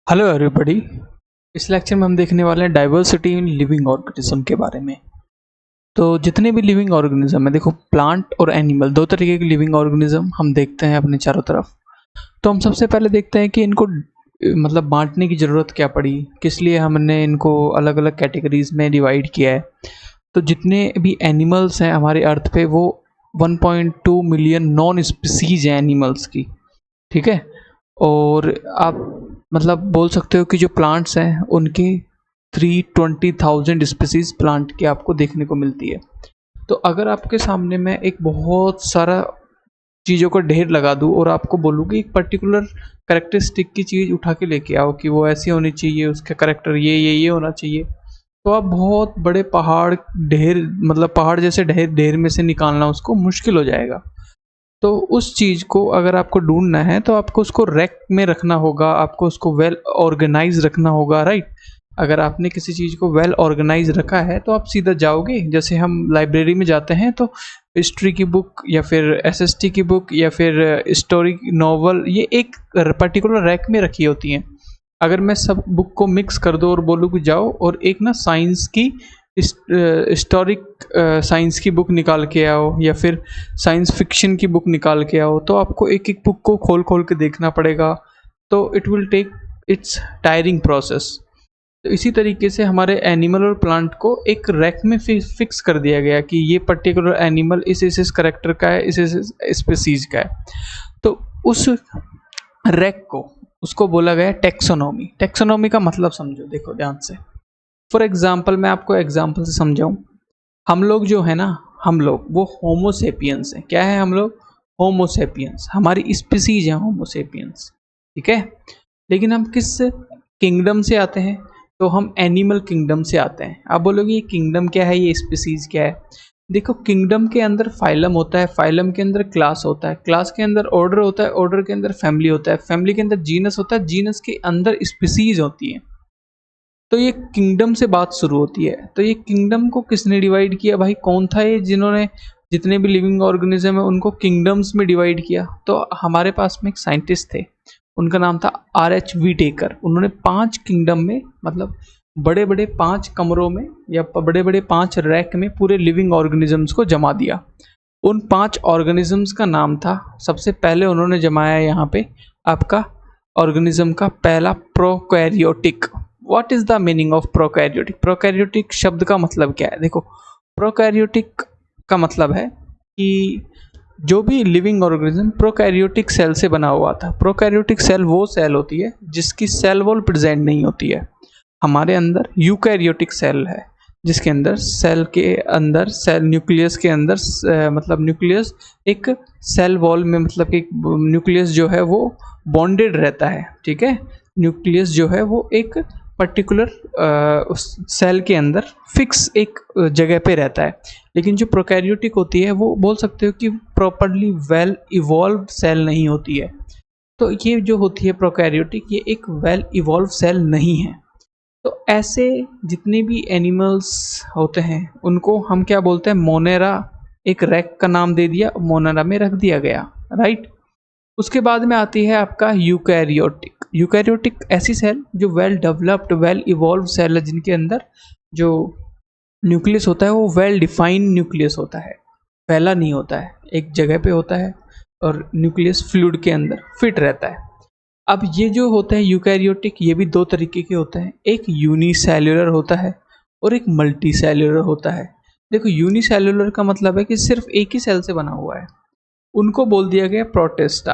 Hello everybody. इस lecture में हम देखने वाले हैं डाइवर्सिटी इन लिविंग ऑर्गेनिज्म के बारे में। तो जितने भी लिविंग ऑर्गेनिज्म है, देखो प्लांट और एनिमल दो तरीके के लिविंग ऑर्गेनिज्म हम देखते हैं अपने चारों तरफ। तो हम सबसे पहले देखते हैं कि इनको मतलब बांटने की ज़रूरत क्या पड़ी, किस लिए हमने इनको अलग अलग कैटेगरीज में डिवाइड किया है। तो जितने भी एनिमल्स हैं हमारे अर्थ पे वो 1.2 मिलियन नॉन स्पीसीज हैं एनिमल्स की, ठीक है। और आप मतलब बोल सकते हो कि जो प्लांट्स हैं उनकी 320,000 स्पीसीज प्लांट की आपको देखने को मिलती है। तो अगर आपके सामने मैं एक बहुत सारा चीज़ों का ढेर लगा दूँ और आपको बोलूँ कि एक पर्टिकुलर करेक्टरिस्टिक की चीज़ उठा के लेके आओ कि वो ऐसी होनी चाहिए, उसका करेक्टर ये होना चाहिए, तो आप बहुत बड़े पहाड़ ढेर मतलब पहाड़ जैसे ढेर में से निकालना उसको मुश्किल हो जाएगा। तो उस चीज़ को अगर आपको ढूंढना है तो आपको उसको रैक में रखना होगा, आपको उसको वेल ऑर्गेनाइज रखना होगा, राइट। अगर आपने किसी चीज़ को वेल ऑर्गेनाइज रखा है तो आप सीधा जाओगे, जैसे हम लाइब्रेरी में जाते हैं तो हिस्ट्री की बुक या फिर एसएसटी की बुक या फिर स्टोरी नॉवल ये एक पर्टिकुलर रैक में रखी होती हैं। अगर मैं सब बुक को मिक्स कर दूँ और बोलूँ कि जाओ और एक ना साइंस की हिस्टोरिक साइंस की बुक निकाल के आओ या फिर साइंस फिक्शन की बुक निकाल के आओ, तो आपको एक एक बुक को खोल खोल के देखना पड़ेगा। तो it will take its tiring process. तो इसी तरीके से हमारे एनिमल और प्लांट को एक रैक में फिक्स कर दिया गया कि ये पर्टिकुलर एनिमल इस करेक्टर का है, इस स्पेसीज का है। तो उस रैक को उसको बोला गया टेक्सोनॉमी। टेक्सोनॉमी का मतलब समझो, देखो ध्यान से। फॉर एग्जाम्पल मैं आपको एग्जाम्पल से समझाऊं, हम लोग जो है ना, हम लोग वो होमोसेपियंस हैं। क्या है हम लोग? होमोसेपियंस, हमारी स्पीसीज है होमोसेपियंस, ठीक है। लेकिन हम किस किंगडम से आते हैं? तो हम एनिमल किंगडम से आते हैं। आप बोलोगे ये किंगडम क्या है, ये स्पीसीज क्या है? देखो, किंगडम के अंदर फाइलम होता है, फाइलम के अंदर क्लास होता है, क्लास के अंदर ऑर्डर होता है, ऑर्डर के अंदर फैमिली होता है, फैमिली के अंदर जीनस होता है, जीनस के अंदर स्पीसीज होती है। तो ये किंगडम से बात शुरू होती है। तो ये किंगडम को किसने डिवाइड किया भाई? कौन था ये जिन्होंने जितने भी लिविंग ऑर्गेनिज्म है उनको किंगडम्स में डिवाइड किया? तो हमारे पास में एक साइंटिस्ट थे, उनका नाम था R.H. व्हीटेकर। उन्होंने 5 किंगडम में मतलब बड़े बड़े 5 कमरों में या बड़े बड़े 5 रैक में पूरे लिविंग ऑर्गेनिजम्स को जमा दिया। उन 5 ऑर्गेनिजम्स का नाम था, सबसे पहले उन्होंने जमाया यहाँ पे आपका ऑर्गेनिज्म का पहला prokaryotic. What is the meaning of prokaryotic? Prokaryotic शब्द का मतलब क्या है? देखो, प्रोकैरियोटिक का मतलब है कि जो भी लिविंग ऑर्गेनिज्म प्रोकैरियोटिक सेल से बना हुआ था। प्रोकैरियोटिक सेल वो सेल होती है जिसकी सेल वॉल प्रेजेंट नहीं होती है। हमारे अंदर यूकैरियोटिक सेल है जिसके अंदर सेल न्यूक्लियस के अंदर मतलब न्यूक्लियस एक सेल वॉल में मतलब कि न्यूक्लियस जो है वो बॉन्डेड रहता है, ठीक है। न्यूक्लियस जो है वो एक पर्टिकुलर उस सेल के अंदर फिक्स एक जगह पे रहता है। लेकिन जो प्रोकैरियोटिक होती है वो बोल सकते हो कि प्रॉपरली वेल इवॉल्व्ड सेल नहीं होती है। तो ये जो होती है प्रोकैरियोटिक, ये एक वेल इवॉल्व सेल नहीं है। तो ऐसे जितने भी एनिमल्स होते हैं उनको हम क्या बोलते हैं? मोनेरा। एक रैक का नाम दे दिया, मोनेरा में रख दिया गया, राइट। उसके बाद में आती है आपका यूकैरियोटिक। यूकैरियोटिक ऐसी सेल जो well developed well evolve cell है जिनके अंदर जो न्यूक्लियस होता है वो वेल डिफाइंड न्यूक्लियस होता है, फैला नहीं होता है, एक जगह पे होता है और न्यूक्लियस फ्लूइड के अंदर फिट रहता है। अब ये जो होता है यूकैरियोटिक, ये भी 2 तरीके के होते हैं। एक यूनिसेल्युलर होता है और एक मल्टी सेल्युलर होता है। देखो, यूनिसेल्युलर का मतलब है कि सिर्फ एक ही सेल से बना हुआ है, उनको बोल दिया गया प्रोटिस्टा,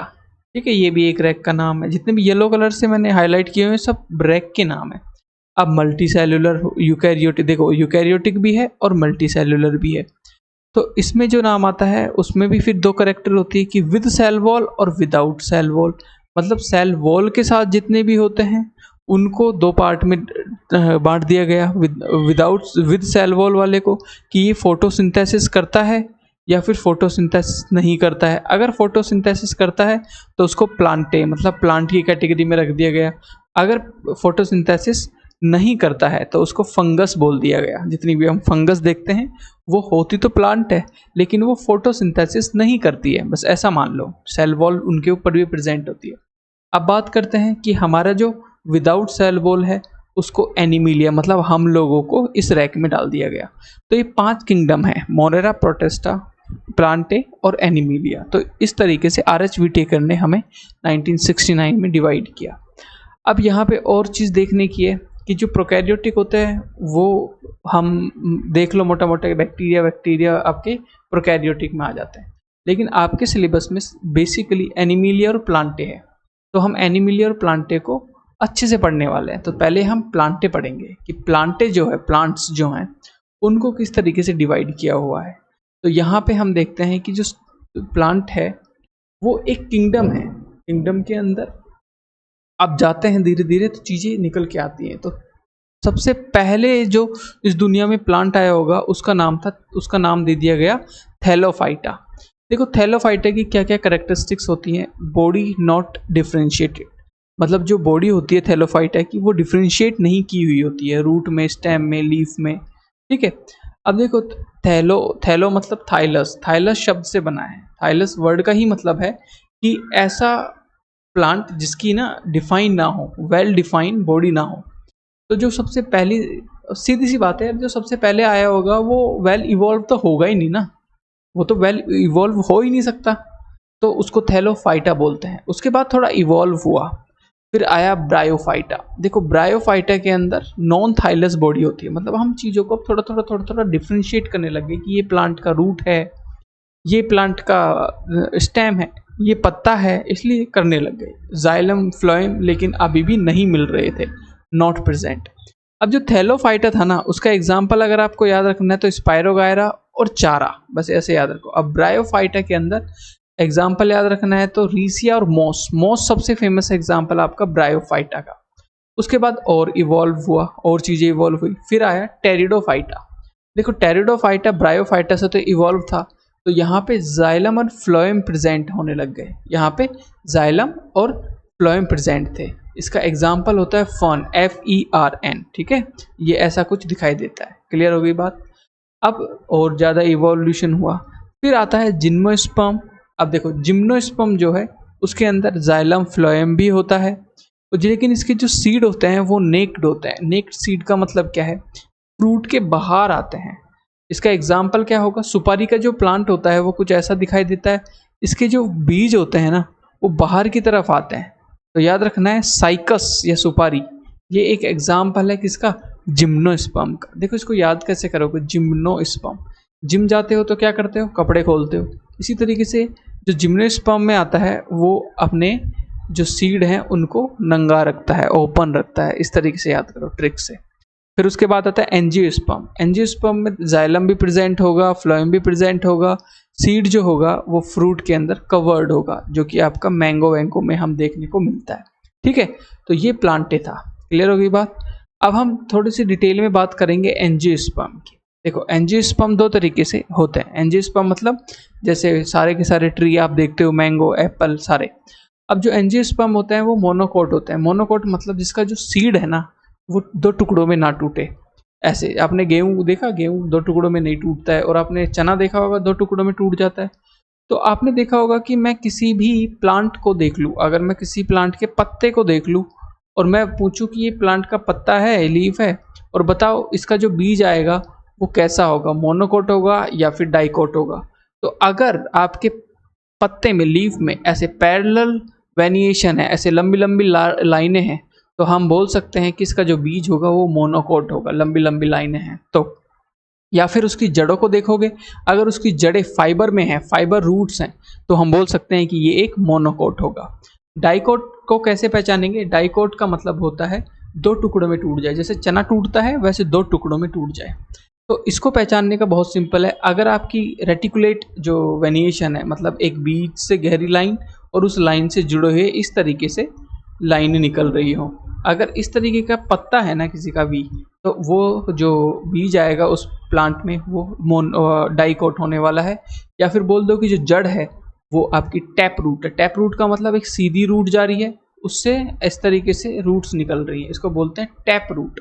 ठीक है। ये भी एक रैक का नाम है। जितने भी येलो कलर से मैंने हाईलाइट किए हुए सब रैक के नाम है। अब मल्टी सेल्युलर यूकैरियोटिक, देखो यूकैरियोटिक भी है और मल्टी सेल्युलर भी है। तो इसमें जो नाम आता है उसमें भी फिर 2 करेक्टर होती है कि विद सेल वॉल और विदाउट सेल वॉल। मतलब सेल वॉल के साथ जितने भी होते हैं उनको 2 पार्ट में बांट दिया गया। विद सेल वॉल वाले को कि ये फोटोसिंथेसिस करता है या फिर फोटोसिंथेसिस नहीं करता है। अगर फोटोसिंथेसिस करता है तो उसको प्लांटे मतलब प्लांट की कैटेगरी में रख दिया गया। अगर फोटोसिंथेसिस नहीं करता है तो उसको फंगस बोल दिया गया। जितनी भी हम फंगस देखते हैं वो होती तो प्लांट है लेकिन वो फोटोसिंथेसिस नहीं करती है, बस ऐसा मान लो। सेल वॉल उनके ऊपर भी प्रेजेंट होती है। अब बात करते हैं कि हमारा जो विदाउट सेल वॉल है उसको एनिमिलिया, मतलब हम लोगों को इस रैक में डाल दिया गया। तो ये 5 किंगडम है, मोरेरा, प्रोटेस्टा, प्लांटे और एनिमिलिया। तो इस तरीके से आर.एच. व्हिटेकर ने हमें 1969 में डिवाइड किया। अब यहाँ पे और चीज़ देखने की है कि जो प्रोकैरियोटिक होते हैं वो हम देख लो, मोटा मोटा बैक्टीरिया आपके प्रोकैरियोटिक में आ जाते हैं, लेकिन आपके सिलेबस में बेसिकली एनिमिलिया और प्लांटे है। तो हम एनिमिलिया और प्लांटे को अच्छे से पढ़ने वाले हैं। तो पहले हम प्लांटे पढ़ेंगे कि प्लांटे जो है, प्लांट्स जो हैं उनको किस तरीके से डिवाइड किया हुआ है। तो यहाँ पे हम देखते हैं कि जो प्लांट है वो एक किंगडम है, किंगडम के अंदर आप जाते हैं धीरे धीरे तो चीज़ें निकल के आती हैं। तो सबसे पहले जो इस दुनिया में प्लांट आया होगा उसका नाम दे दिया गया थैलोफाइटा। देखो थैलोफाइटा की क्या क्या कैरेक्टरिस्टिक्स होती हैं। बॉडी नॉट डिफ्रेंशिएटेड, मतलब जो बॉडी होती है थैलोफाइटा की वो डिफ्रेंशिएट नहीं की हुई होती है रूट में, स्टेम में, लीफ में, ठीक है। अब देखो थैलो मतलब थाइलस, थाइलस शब्द से बना है। थाइलस वर्ड का ही मतलब है कि ऐसा प्लांट जिसकी ना डिफाइन ना हो, वेल डिफाइंड बॉडी ना हो। तो जो सबसे पहली, सीधी सी बात है, जो सबसे पहले आया होगा वो वेल इवॉल्व तो होगा ही नहीं ना, वो तो वेल इवॉल्व हो ही नहीं सकता, तो उसको थैलोफाइटा बोलते हैं। उसके बाद थोड़ा इवॉल्व हुआ, फिर आया ब्रायोफाइटा। देखो ब्रायोफाइटा के अंदर नॉन थाइलस बॉडी होती है, मतलब हम चीज़ों को थोड़ा डिफ्रेंशिएट करने लगे कि ये प्लांट का रूट है, ये प्लांट का स्टेम है, ये पत्ता है, इसलिए करने लग गए। जाइलम, फ्लोएम लेकिन अभी भी नहीं मिल रहे थे, नॉट प्रेजेंट। अब जो थैलोफाइटा था ना, उसका एग्जाम्पल अगर आपको याद रखना है तो स्पायरोगायरा और चारा, बस ऐसे याद रखो। अब ब्रायोफाइटा के अंदर एग्जाम्पल याद रखना है तो रीसिया और मॉस। मॉस सबसे फेमस एग्जाम्पल आपका ब्रायोफाइटा का। उसके बाद और इवॉल्व हुआ, और चीज़ें इवॉल्व हुई, फिर आया टेरिडोफाइटा। देखो टेरिडोफाइटा ब्रायोफाइटा से तो इवॉल्व था, तो यहाँ पे जाइलम और फ्लोएम प्रेजेंट होने लग गए। यहाँ पे जाइलम और फ्लोएम प्रेजेंट थे। इसका एग्जाम्पल होता है फर्न, FERN, ठीक है, ये ऐसा कुछ दिखाई देता है। क्लियर हो गई बात। अब और ज़्यादा इवोल्यूशन हुआ, फिर आता है जिम्नोस्पर्म। अब देखो जिम्नोस्पर्म जो है उसके अंदर जाइलम फ्लोएम भी होता है, लेकिन इसके जो सीड होते हैं वो नेक्ड होते हैं। नेक्ड सीड का मतलब क्या है, फ्रूट के बाहर आते हैं। इसका एग्जाम्पल क्या होगा, सुपारी का जो प्लांट होता है वो कुछ ऐसा दिखाई देता है, इसके जो बीज होते हैं ना वो बाहर की तरफ आते हैं। तो याद रखना है साइकस या सुपारी, ये एक एग्जाम्पल है किसका, जिम्नोस्पर्म का। देखो इसको याद कैसे करोगे, जिम्नोस्पर्म, जिम जाते हो तो क्या करते हो, कपड़े खोलते हो। इसी तरीके से जो जिम्नोस्पर्म में आता है वो अपने जो सीड हैं उनको नंगा रखता है, ओपन रखता है। इस तरीके से याद करो ट्रिक से। फिर उसके बाद आता है एंजियोस्पर्म। एंजियोस्पर्म में जाइलम भी प्रेजेंट होगा, फ्लोएम भी प्रेजेंट होगा, सीड जो होगा वो फ्रूट के अंदर कवर्ड होगा, जो कि आपका मैंगो वैंगो में हम देखने को मिलता है, ठीक है। तो ये प्लांटे था। क्लियर हो गई बात। अब हम थोड़ी सी डिटेल में बात करेंगे एंजियोस्पर्म की। देखो एंजियोस्पर्म 2 तरीके से होते हैं। एंजियोस्पर्म मतलब जैसे सारे के सारे ट्री आप देखते हो, मैंगो, एप्पल, सारे। अब जो एंजियोस्पर्म होते हैं वो मोनोकोट होते हैं। मोनोकोट मतलब जिसका जो सीड है ना वो 2 टुकड़ों में ना टूटे। ऐसे आपने गेहूँ देखा, गेहूँ 2 टुकड़ों में नहीं टूटता है, और आपने चना देखा होगा 2 टुकड़ों में टूट जाता है। तो आपने देखा होगा कि मैं किसी भी प्लांट को देख लूँ, अगर मैं किसी प्लांट के पत्ते को देख लूँ और मैं पूछूं कि ये प्लांट का पत्ता है, लीफ है, और बताओ इसका जो बीज आएगा वो कैसा होगा, मोनोकोट होगा या फिर डाइकोट होगा। तो अगर आपके पत्ते में, लीफ में ऐसे पैरेलल वेनिएशन है, ऐसे लंबी लंबी लाइनें हैं, तो हम बोल सकते हैं कि इसका जो बीज होगा वो मोनोकोट होगा, लंबी लंबी लाइनें हैं तो। या फिर उसकी जड़ों को देखोगे, अगर उसकी जड़ें फाइबर में हैं, फाइबर रूट्स हैं, तो हम बोल सकते हैं कि ये एक मोनोकोट होगा। डाइकोट को कैसे पहचानेंगे, डाइकोट का मतलब होता है 2 टुकड़ों में टूट जाए, जैसे चना टूटता है वैसे 2 टुकड़ों में टूट जाए। तो इसको पहचानने का बहुत सिंपल है। अगर आपकी रेटिकुलेट जो वेनिएशन है, मतलब एक बीच से गहरी लाइन और उस लाइन से जुड़े हुए इस तरीके से लाइनें निकल रही हो, अगर इस तरीके का पत्ता है ना किसी का भी, तो वो जो बीज आएगा उस प्लांट में वो डाइकोट होने वाला है। या फिर बोल दो कि जो जड़ है वो आपकी टैप रूट है। टैप रूट का मतलब एक सीधी रूट जा रही है, उससे इस तरीके से रूट्स निकल रही है, इसको बोलते हैं टैप रूट।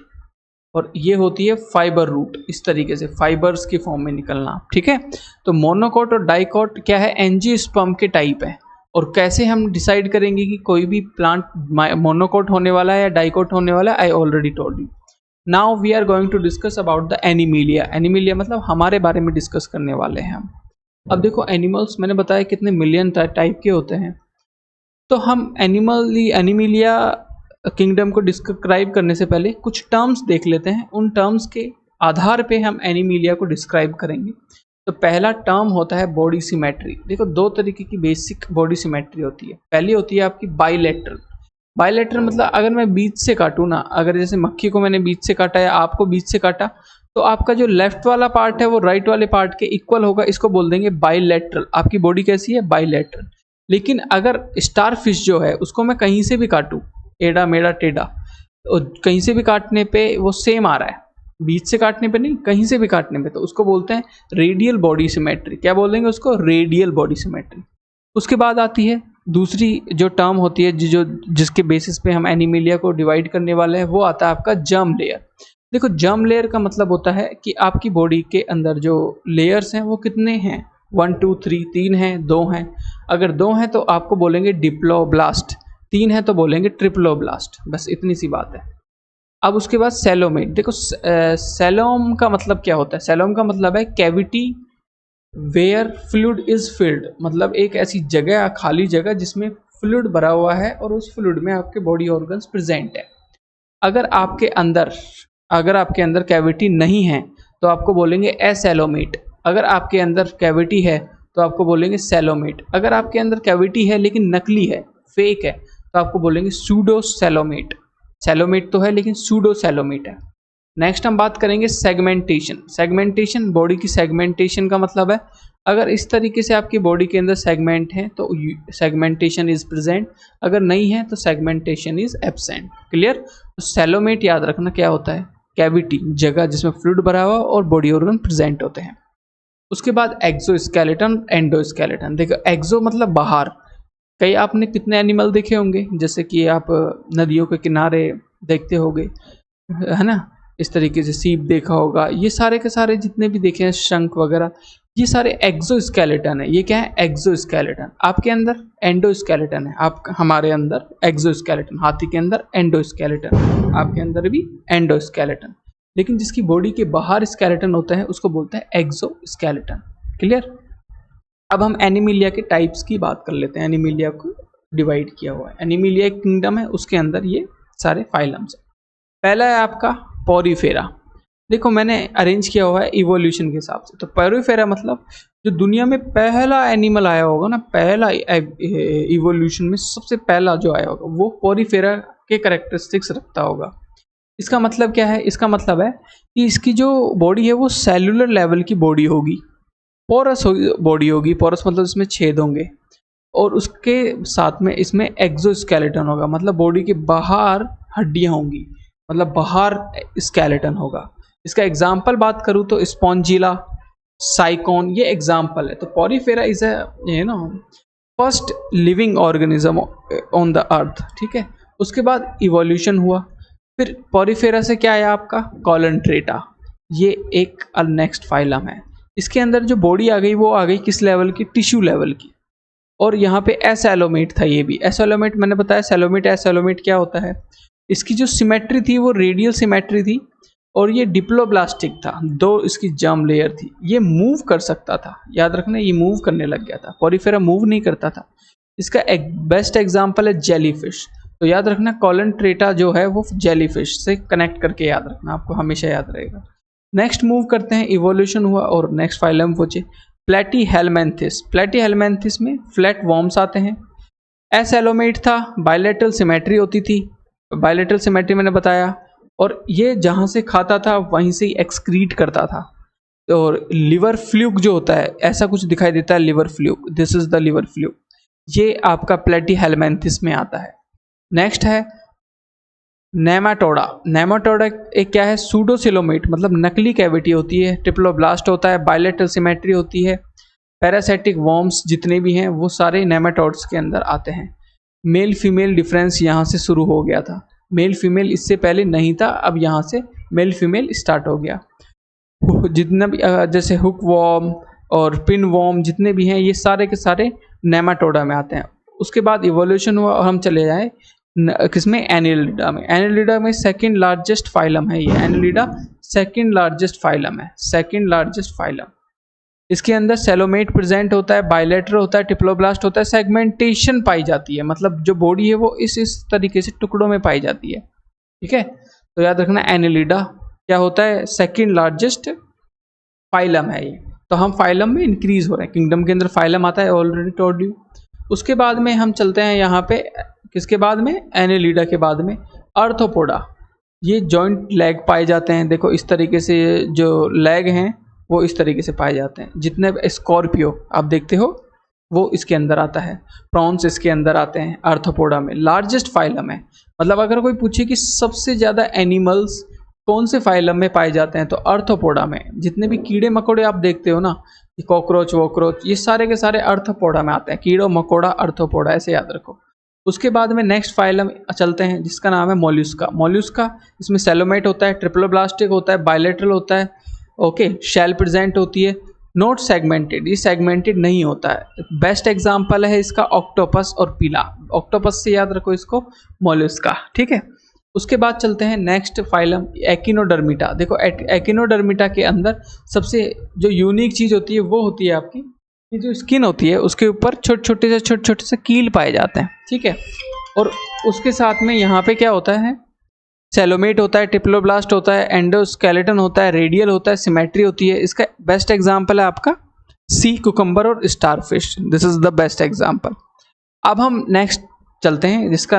और ये होती है फाइबर रूट, इस तरीके से फाइबर्स की फॉर्म में निकलना, ठीक है। तो मोनोकोट और डाइकोट क्या है, एंजियोस्पर्म के टाइप है। और कैसे हम डिसाइड करेंगे कि कोई भी प्लांट मोनोकोट होने वाला है या डाइकोट होने वाला है, I already told you. Now we are going to discuss about the Animalia. Animalia मतलब हमारे बारे में डिस्कस करने वाले हैं हम। अब देखो एनिमल्स मैंने बताया कितने मिलियन टाइप के होते हैं, तो हम एनिमिलिया किंगडम को डिस्क्राइब करने से पहले कुछ टर्म्स देख लेते हैं। उन टर्म्स के आधार पे हम एनिमिलिया को डिस्क्राइब करेंगे। तो पहला टर्म होता है बॉडी सिमेट्री। देखो दो तरीके की बेसिक बॉडी सिमेट्री होती है। पहली होती है आपकी बाइलेटरल। बाइलेटरल मतलब अगर मैं बीच से काटूँ ना, अगर जैसे मक्खी को मैंने बीच से काटा या आपको बीच से काटा, तो आपका जो लेफ्ट वाला पार्ट है वो राइट वाले पार्ट के इक्वल होगा। इसको बोल देंगे बाइलेटरल। आपकी बॉडी कैसी है? बाइलेटरल। लेकिन अगर स्टार फिश जो है उसको मैं कहीं से भी काटूँ, एड़ा मेड़ा टेढ़ा, तो कहीं से भी काटने पे वो सेम आ रहा है, बीच से काटने पे नहीं, कहीं से भी काटने पे, तो उसको बोलते हैं रेडियल बॉडी सिमेट्री। क्या बोलेंगे उसको? Radial body symmetry. उसके बाद आती है दूसरी जो टर्म होती है जिसके बेसिस पे हम एनिमिलिया को डिवाइड करने वाले हैं, वो आता है आपका जर्म लेयर। देखो जर्म लेयर का मतलब होता है कि आपकी बॉडी के अंदर जो लेयर्स हैं वो कितने हैं? 1 2 3, 3 हैं, 2 हैं। अगर 2 हैं तो आपको बोलेंगे डिप्लोब्लास्ट, 3 है तो बोलेंगे ट्रिप्लोब्लास्ट। बस इतनी सी बात है। अब उसके बाद सेलोमेट। देखो सेलोम का मतलब क्या होता है? सेलोम का मतलब है cavity where fluid is filled, मतलब एक ऐसी जगह, खाली जगह जिसमें फ्लूइड भरा हुआ है और उस फ्लूइड में आपके बॉडी ऑर्गन्स प्रेजेंट है। अगर आपके अंदर कैविटी नहीं है तो आपको बोलेंगे एसेलोमेट। अगर आपके अंदर कैविटी है तो आपको बोलेंगे सेलोमेट। अगर आपके अंदर कैविटी है लेकिन नकली है, फेक है, तो आपको बोलेंगे सूडोसेलोमेट। सेलोमेट तो है लेकिन सूडोसेलोमेट है। नेक्स्ट हम बात करेंगे सेगमेंटेशन। सेगमेंटेशन, बॉडी की सेगमेंटेशन का मतलब है अगर इस तरीके से आपकी बॉडी के अंदर सेगमेंट है तो सेगमेंटेशन इज प्रेजेंट, अगर नहीं है तो सेगमेंटेशन इज एब्सेंट। क्लियर? तो सेलोमेट याद रखना क्या होता है? कैविटी, जगह जिसमें फ्लूइड भरा हुआ और बॉडी ऑर्गन प्रेजेंट होते हैं। उसके बाद एक्सोस्केलेटन, एंडोस्केलेटन। देखो एक्सो मतलब बाहर। कई आपने कितने एनिमल देखे होंगे, जैसे कि आप नदियों के किनारे देखते होंगे, है ना, इस तरीके से सीप देखा होगा। ये सारे के सारे जितने भी देखे हैं, शंख वगैरह, ये सारे एक्सोस्केलेटन है। ये क्या है? एक्सोस्केलेटन। आपके अंदर एंडोस्केलेटन है, आप हमारे अंदर एक्सोस्केलेटन। हाथी के अंदर एंडोस्केलेटन, आपके अंदर भी एंडोस्केलेटन। लेकिन जिसकी बॉडी के बाहर स्केलेटन होता है उसको बोलते हैं एक्सोस्केलेटन। क्लियर? अब हम एनिमिलिया के टाइप्स की बात कर लेते हैं। एनिमिलिया को डिवाइड किया हुआ है। एनिमिलिया एक किंगडम है, उसके अंदर ये सारे फाइलम्स हैं। पहला है आपका पोरीफेरा। देखो मैंने अरेंज किया हुआ है इवोल्यूशन के हिसाब से। तो पोरीफेरा मतलब जो दुनिया में पहला एनिमल आया होगा ना, पहला इवोल्यूशन में सबसे पहला जो आया होगा वो पोरीफेरा के कैरेक्टरिस्टिक्स रखता होगा। इसका मतलब क्या है? इसका मतलब है कि इसकी जो बॉडी है वो सेलुलर लेवल की बॉडी होगी, पोरस बॉडी होगी। पोरस मतलब इसमें छेद होंगे, और उसके साथ में इसमें एक्सोस्केलेटन होगा, मतलब बॉडी के बाहर हड्डियां होंगी, मतलब बाहर स्केलेटन होगा। इसका एग्जाम्पल बात करूँ तो स्पॉन्जिला, साइकोन, ये एग्जाम्पल है। तो Porifera is first living organism on the earth. ठीक है? उसके बाद इवोल्यूशन हुआ, फिर पोरीफेरा से क्या आया आपका? कॉलनट्रेटा। ये एक नेक्स्ट फाइलम है। इसके अंदर जो बॉडी आ गई वो आ गई किस लेवल की? टिश्यू लेवल की। और यहाँ पे एसेलोमेट था। ये भी एसेलोमेट मैंने बताया। सेलोमेट, एसेलोमेट क्या होता है? इसकी जो सिमेट्री थी वो रेडियल सिमेट्री थी, और ये डिप्लोब्लास्टिक था। 2 इसकी जर्म लेयर थी। ये मूव कर सकता था, याद रखना, ये मूव करने लग गया था। पोरीफेरा मूव नहीं करता था। इसका एक बेस्ट एग्जाम्पल है जेलीफिश। तो याद रखना कॉलनट्रेटा जो है वो जेलीफिश से कनेक्ट करके याद रखना, आपको हमेशा याद रहेगा। नेक्स्ट मूव करते हैं, इवोल्यूशन हुआ और नेक्स्ट फाइलम पहुंचे प्लेटीहेलमिन्थिस। प्लेटीहेलमिन्थिस में फ्लैट वॉर्म्स आते हैं। एसेलोमेट था, बायलैटरल सिमेट्री होती थी। बायलैटरल सिमेट्री मैंने बताया, और ये जहाँ से खाता था वहीं से ही एक्सक्रीट करता था। और लिवर फ्लूक जो होता है, ऐसा कुछ दिखाई देता है, liver fluke, this is the liver fluke, ये आपका प्लेटीहेलमिन्थिस में आता है। नेक्स्ट है नेमाटोडा। नेमाटोडा एक क्या है? सूडोसिलोमेट, मतलब नकली कैविटी होती है। ट्रिप्लोब्लास्ट होता है, बायलैटरल सिमेट्री होती है। पैरासाइटिक वॉर्म्स जितने भी हैं वो सारे नेमाटोड्स के अंदर आते हैं। मेल फीमेल डिफरेंस यहाँ से शुरू हो गया था। मेल फीमेल इससे पहले नहीं था, अब यहाँ से मेल फीमेल स्टार्ट हो गया। जितना भी जैसे हुक वॉर्म और पिन वॉर्म जितने भी हैं ये सारे के सारे नेमाटोडा में आते हैं। उसके बाद इवोल्यूशन हुआ और हम चले जाए किसमें, एनिलिडा में। एनिलिडा में सेकंड लार्जेस्ट फाइलम है ये, एनिलिडा सेकंड लार्जेस्ट फाइलम है, सेकंड लार्जेस्ट फाइलम। इसके अंदर सेलोमेट प्रेजेंट होता है, बायलेटर होता है, टिप्लोब्लास्ट होता है, सेगमेंटेशन पाई जाती है, मतलब जो बॉडी है वो इस तरीके से टुकड़ों में पाई जाती है। ठीक है, तो याद रखना एनिलिडा क्या होता है, सेकंड लार्जेस्ट फाइलम है ये। तो हम फाइलम में इंक्रीज हो रहे हैं, किंगडम के अंदर फाइलम आता है, ऑलरेडी टोल्ड यू। उसके बाद में हम चलते हैं यहाँ पे किसके बाद में, एनिलिडा के बाद में आर्थ्रोपोडा। ये जॉइंट लेग पाए जाते हैं, देखो इस तरीके से जो लेग हैं वो इस तरीके से पाए जाते हैं। जितने स्कॉर्पियो आप देखते हो वो इसके अंदर आता है, प्रॉन्स इसके अंदर आते हैं आर्थ्रोपोडा में। लार्जेस्ट फाइलम है, मतलब अगर कोई पूछे कि सबसे ज़्यादा एनिमल्स कौन से फाइलम में पाए जाते हैं तो आर्थ्रोपोडा में। जितने भी कीड़े मकोड़े आप देखते हो ना, कॉकरोच वॉकरोच, ये सारे के सारे आर्थ्रोपोडा में आते हैं। कीड़ो मकोड़ा आर्थ्रोपोडा, ऐसे याद रखो। उसके बाद में नेक्स्ट फाइलम चलते हैं जिसका नाम है मोल्यूस्का। मोल्यूस्का, इसमें सेलोमेट होता है, ट्रिप्लोब्लास्टिक होता है, बायलेटरल होता है, ओके, शेल प्रेजेंट होती है, नॉट सेगमेंटेड, ये सेगमेंटेड नहीं होता है। बेस्ट एग्जांपल है इसका ऑक्टोपस और पीला। ऑक्टोपस से याद रखो इसको, मोल्यूस्का। ठीक है, उसके बाद चलते हैं नेक्स्ट फाइलम एकिनोडर्मिटा। देखो एकिनोडर्मिटा के अंदर सबसे जो यूनिक चीज़ होती है वो होती है आपकी ये जो स्किन होती है, उसके ऊपर छोटे छोटे से कील पाए जाते हैं। ठीक है, और उसके साथ में यहाँ पे क्या होता है, सेलोमेट होता है, टिप्लोब्लास्ट होता है, एंडोस्केलेटन होता है, रेडियल होता है, सिमेट्री होती है। इसका बेस्ट एग्जांपल है आपका सी कुकम्बर और starfish, this is the best example. अब हम नेक्स्ट चलते हैं जिसका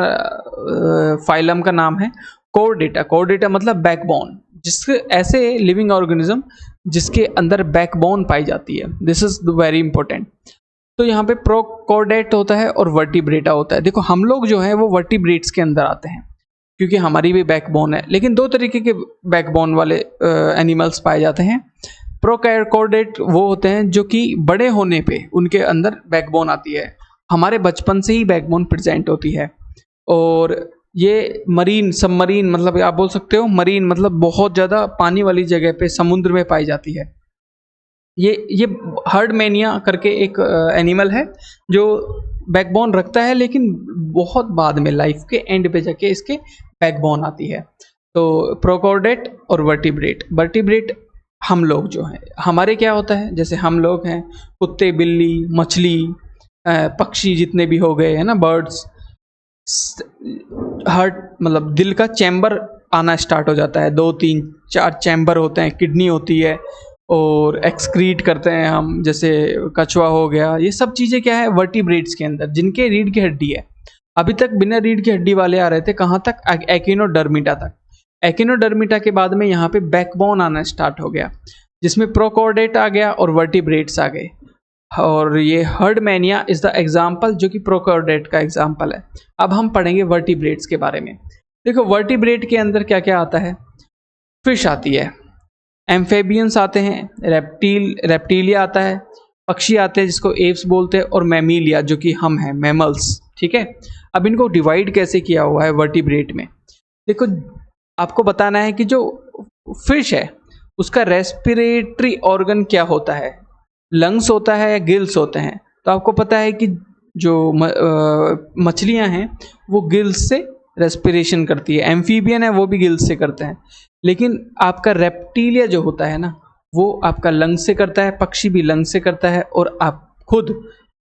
फाइलम का नाम है कोर्डेटा। कोर्डेटा मतलब बैकबोन, जिसके ऐसे लिविंग ऑर्गेनिज्म जिसके अंदर बैकबोन पाई जाती है, दिस इज वेरी इंपॉर्टेंट। तो यहाँ पे प्रोकॉर्डेट होता है और वर्टिब्रेटा होता है। देखो हम लोग जो है वो वर्टिब्रेट्स के अंदर आते हैं क्योंकि हमारी भी बैकबोन है, लेकिन दो तरीके के बैकबोन वाले एनिमल्स पाए जाते हैं। प्रोकॉर्डेट वो होते हैं जो कि बड़े होने पे उनके अंदर बैकबोन आती है, हमारे बचपन से ही बैकबोन प्रेजेंट होती है। और ये मरीन, सबमरीन, मतलब आप बोल सकते हो मरीन मतलब बहुत ज़्यादा पानी वाली जगह पे, समुद्र में पाई जाती है। ये हर्डमेनिया करके एक एनिमल है जो बैकबोन रखता है, लेकिन बहुत बाद में लाइफ के एंड पे जाके इसके बैकबोन आती है। तो प्रोकॉर्डेट और वर्टिब्रेट। वर्टिब्रेट हम लोग जो हैं, हमारे क्या होता है, जैसे हम लोग हैं कुत्ते, बिल्ली, मछली, पक्षी जितने भी हो गए हैं ना, बर्ड्स, हार्ट मतलब दिल का चैम्बर आना स्टार्ट हो जाता है, 2 3 4 चैम्बर होते हैं, किडनी होती है और एक्सक्रीट करते हैं हम, जैसे कछुआ हो गया। ये सब चीज़ें क्या है, वर्टिब्रेट्स के अंदर, जिनके रीढ़ की हड्डी है। अभी तक बिना रीढ़ की हड्डी वाले आ रहे थे, कहाँ तक, एकिनोडर्मिटा तक। एकिनोडर्मिटा के बाद में यहाँ पे बैकबोन आना स्टार्ट हो गया, जिसमें प्रोकॉर्डेट आ गया और वर्टिब्रेट्स आ गए। और ये हर्डमेनिया इज द एग्जाम्पल जो कि प्रोकॉर्डेट का एग्जाम्पल है। अब हम पढ़ेंगे वर्टिब्रेट्स के बारे में। देखो वर्टिब्रेट के अंदर क्या क्या आता है, फिश आती है, एम्फेबियंस आते हैं, रेप्टीलिया आता है, पक्षी आते हैं जिसको एप्स बोलते हैं, और मैमीलिया जो कि हम हैं, मैमल्स। ठीक है, अब इनको डिवाइड कैसे किया हुआ है वर्टिब्रेट में। देखो आपको बताना है कि जो फिश है उसका रेस्पिरेटरी ऑर्गन क्या होता है, लंग्स होता है या गिल्स होते हैं। तो आपको पता है कि जो मछलियां हैं वो गिल्स से रेस्पिरेशन करती है, एम्फीबियन है वो भी गिल्स से करते हैं, लेकिन आपका रेप्टीलिया जो होता है ना वो आपका लंग्स से करता है, पक्षी भी लंग्स से करता है, और आप खुद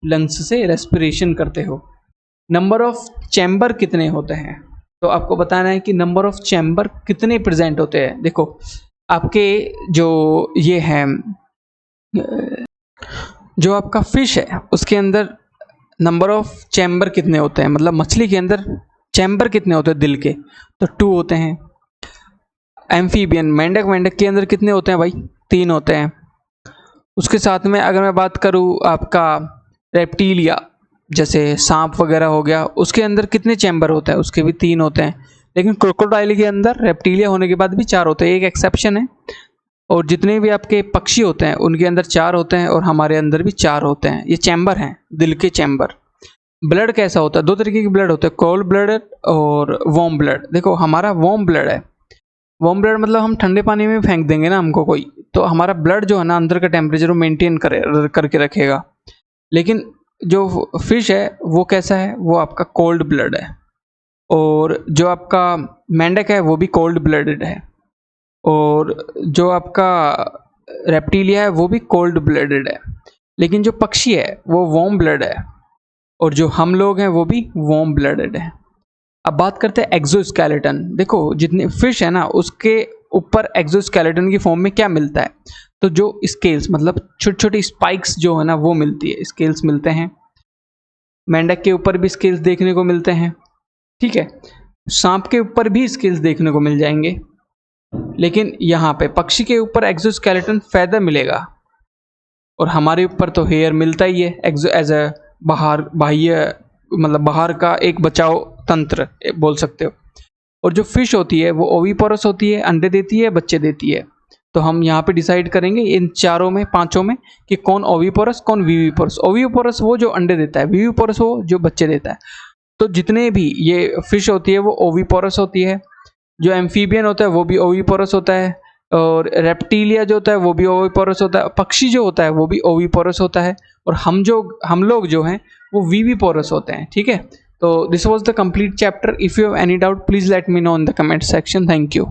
लंग्स से रेस्पिरेशन करते हो। नंबर ऑफ चैम्बर कितने होते हैं, तो आपको बताना है कि नंबर ऑफ चैम्बर कितने प्रेजेंट होते हैं। देखो आपके जो ये हैं, जो आपका फिश है उसके अंदर नंबर ऑफ चैम्बर कितने होते हैं, मतलब मछली के अंदर चैम्बर कितने होते हैं दिल के, तो 2 होते हैं। एम्फीबियन मेंढक के अंदर कितने होते हैं भाई, 3 होते हैं। उसके साथ में अगर मैं बात करूँ आपका रेप्टीलिया, जैसे सांप वगैरह हो गया, उसके अंदर कितने चैम्बर होते हैं, उसके भी 3 होते हैं। लेकिन क्रोकोडाइल के अंदर रेप्टीलिया होने के बाद भी 4 होते हैं, एक एक्सेप्शन है। और जितने भी आपके पक्षी होते हैं उनके अंदर 4 होते हैं, और हमारे अंदर भी 4 होते हैं। ये चैम्बर हैं, दिल के चैम्बर। ब्लड कैसा होता है, 2 तरीके की ब्लड होते हैं, कोल्ड ब्लड और वार्म ब्लड। देखो हमारा वार्म ब्लड है, वार्म ब्लड मतलब हम ठंडे पानी में फेंक देंगे ना हमको कोई, तो हमारा ब्लड जो है ना अंदर का टेम्परेचर वो मेंटेन करके रखेगा। लेकिन जो फिश है वो कैसा है, वो आपका कोल्ड ब्लड है, और जो आपका मेंढक है वो भी कोल्ड ब्लडेड है, और जो आपका रेप्टिलिया है वो भी कोल्ड ब्लडेड है। लेकिन जो पक्षी है वो वार्म ब्लड है, और जो हम लोग हैं वो भी वार्म ब्लडेड है। अब बात करते हैं एक्सोस्केलेटन। देखो जितने फिश है ना उसके ऊपर एक्सोस्केलेटन की फॉर्म में क्या मिलता है, तो जो स्केल्स मतलब छोटी छोटी स्पाइक्स जो है ना वो मिलती है, स्केल्स मिलते हैं। मेंढक के ऊपर भी स्केल्स देखने को मिलते हैं, ठीक है। सांप के ऊपर भी स्केल्स देखने को मिल जाएंगे, लेकिन यहाँ पे पक्षी के ऊपर एक्सोस्केलेटन फेदर मिलेगा, और हमारे ऊपर तो हेयर मिलता ही है एज अ बाह्य मतलब बाहर का एक बचाव तंत्र बोल सकते हो। और जो फिश होती है वो ओविपोरस होती है, अंडे देती है, बच्चे देती है। तो हम यहाँ पे डिसाइड करेंगे इन चारों में, पांचों में, कि कौन ओविपोरस कौन विविपोरस। ओविपोरस वो जो अंडे देता है, विविपोरस वो जो बच्चे देता है। तो जितने भी ये फिश होती है वो ओविपोरस होती है, जो एम्फीबियन होता है वो भी ओविपोरस होता है, और रेप्टिलिया जो होता है वो भी ओविपोरस होता है, पक्षी जो होता है वो भी ओविपोरस होता है, और हम लोग जो हैं वो विविपोरस होते हैं, ठीक है। तो this was the complete chapter. If you have any doubt please let me know in the comment section. Thank you.